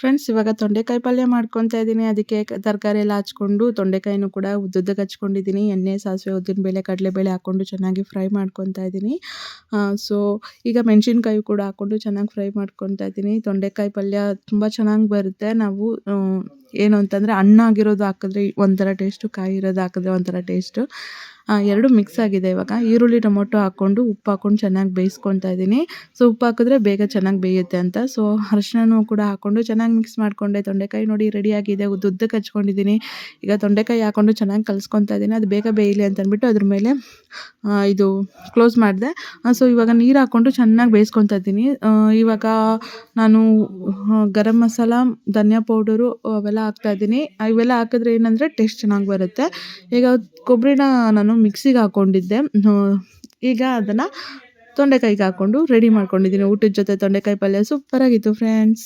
Friends ಇವಾಗ ತೊಂಡೆಕಾಯಿ ಪಲ್ಯ ಮಾಡ್ಕೊತಾ ಇದ್ದೀನಿ. ಅದಕ್ಕೆ ತರಕಾರಿ ಎಲ್ಲ ಹಚ್ಕೊಂಡು ತೊಂಡೆಕಾಯಿನೂ ಕೂಡ ಉದ್ದುದ್ದಕ್ಕೆ ಹಚ್ಕೊಂಡಿದ್ದೀನಿ. ಎಣ್ಣೆ, ಸಾಸಿವೆ, ಉದ್ದಿನಬೇಳೆ, ಕಡಲೆಬೇಳೆ ಹಾಕ್ಕೊಂಡು ಚೆನ್ನಾಗಿ ಫ್ರೈ ಮಾಡ್ಕೊತಾ ಇದ್ದೀನಿ. ಸೊ ಈಗ ಮೆಣಸಿನ್ಕಾಯಿ ಕೂಡ ಹಾಕ್ಕೊಂಡು ಚೆನ್ನಾಗಿ ಫ್ರೈ ಮಾಡ್ಕೊತಾ ಇದ್ದೀನಿ. ತೊಂಡೆಕಾಯಿ ಪಲ್ಯ ತುಂಬ ಚೆನ್ನಾಗಿ ಬರುತ್ತೆ. ನಾವು ಏನು ಅಂತಂದರೆ ಹಣ್ಣಾಗಿರೋದು ಹಾಕಿದ್ರೆ ಒಂಥರ ಟೇಸ್ಟು, ಕಾಯಿ ಇರೋದು ಹಾಕಿದ್ರೆ ಒಂಥರ ಟೇಸ್ಟು. ಎರಡು ಮಿಕ್ಸ್ ಆಗಿದೆ. ಇವಾಗ ಈರುಳ್ಳಿ, ಟೊಮೊಟೊ ಹಾಕ್ಕೊಂಡು ಉಪ್ಪು ಹಾಕ್ಕೊಂಡು ಚೆನ್ನಾಗಿ ಬೇಯಿಸ್ಕೊತಾ ಇದ್ದೀನಿ. ಸೊ ಉಪ್ಪು ಹಾಕಿದ್ರೆ ಬೇಗ ಚೆನ್ನಾಗಿ ಬೇಯುತ್ತೆ ಅಂತ. ಸೊ ಅರಿಶಿನನೂ ಕೂಡ ಹಾಕ್ಕೊಂಡು ಚೆನ್ನಾಗಿ ಮಿಕ್ಸ್ ಮಾಡಿಕೊಂಡೆ. ತೊಂಡೆಕಾಯಿ ನೋಡಿ ರೆಡಿಯಾಗಿದೆ. ಉದ್ದುದ್ದಕ್ಕೆ ಹಚ್ಕೊಂಡಿದ್ದೀನಿ. ಈಗ ತೊಂಡೆಕಾಯಿ ಹಾಕ್ಕೊಂಡು ಚೆನ್ನಾಗಿ ಕಲಿಸ್ಕೊತಾ ಇದ್ದೀನಿ. ಅದು ಬೇಗ ಬೇಯಲಿ ಅಂತ ಅಂದ್ಬಿಟ್ಟು ಅದ್ರ ಮೇಲೆ ಇದು ಕ್ಲೋಸ್ ಮಾಡಿದೆ. ಸೊ ಇವಾಗ ನೀರು ಹಾಕ್ಕೊಂಡು ಚೆನ್ನಾಗಿ ಬೇಯಿಸ್ಕೊತಾ ಇದ್ದೀನಿ. ಇವಾಗ ನಾನು ಗರಂ ಮಸಾಲ, ಧನಿಯಾ ಪೌಡರು ಅವೆಲ್ಲ ಹಾಕ್ತಾಯಿದ್ದೀನಿ. ಇವೆಲ್ಲ ಹಾಕಿದ್ರೆ ಏನಂದರೆ ಟೇಸ್ಟ್ ಚೆನ್ನಾಗಿ ಬರುತ್ತೆ. ಈಗ ಕೊಬ್ಬರಿನ ನಾನು ಮಿಕ್ಸಿಗೆ ಹಾಕ್ಕೊಂಡಿದ್ದೆ. ಈಗ ಅದನ್ನು ತೊಂಡೆಕಾಯಿಗೆ ಹಾಕ್ಕೊಂಡು ರೆಡಿ ಮಾಡ್ಕೊಂಡಿದ್ದೀನಿ. ಊಟದ ಜೊತೆ ತೊಂಡೆಕಾಯಿ ಪಲ್ಯ ಸೂಪರಾಗಿತ್ತು ಫ್ರೆಂಡ್ಸ್.